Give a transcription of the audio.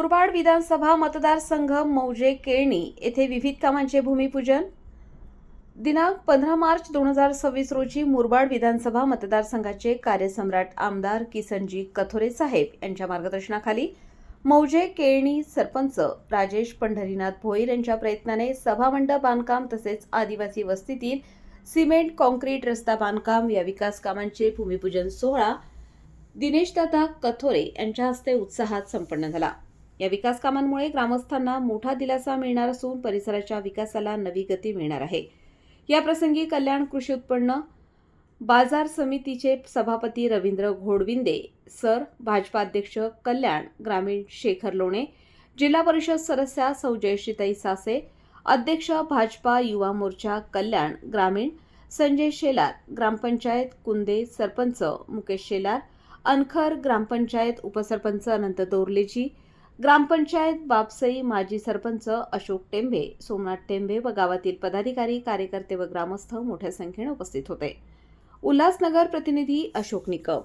मुरबाड विधानसभा मतदारसंघ मौजे केळणी येथे विविध कामांचे भूमिपूजन. दिनांक 15 मार्च 2026 रोजी मुरबाड विधानसभा मतदारसंघाचे कार्यसम्राट आमदार किसनजी कथोरे साहेब यांच्या मार्गदर्शनाखाली मौजे केळणी सरपंच राजेश पंढरीनाथ भोईर यांच्या प्रयत्नाने सभामंडप बांधकाम तसेच आदिवासी वस्तीतील सिमेंट कॉन्क्रीट रस्ता बांधकाम या विकास कामांचे भूमिपूजन सोहळा दिनेशदादा कथोरे यांच्या हस्ते उत्साहात संपन्न झाला. या विकास कामांमुळे ग्रामस्थांना मोठा दिलासा मिळणार असून परिसराच्या विकासाला नवी गती मिळणार आहे. या प्रसंगी कल्याण कृषी उत्पन्न बाजार समितीचे सभापती रवींद्र घोडविंदे सर, भाजपा अध्यक्ष कल्याण ग्रामीण शेखर लोणे, जिल्हा परिषद सदस्या सौ जयश्रीताई सासे, अध्यक्ष भाजपा युवा मोर्चा कल्याण ग्रामीण संजय शेलार, ग्रामपंचायत कुंदे सरपंच मुकेश शेलार, अनखर ग्रामपंचायत उपसरपंच अनंत दोरलेजी, ग्रामपंचायत बापसई माजी सरपंच अशोक टेंबे, सोमनाथ टेंबे व गावातील पदाधिकारी, कार्यकर्ते व ग्रामस्थ मोठ्या संख्येने उपस्थित होते. उल्हासनगर प्रतिनिधी अशोक निकम.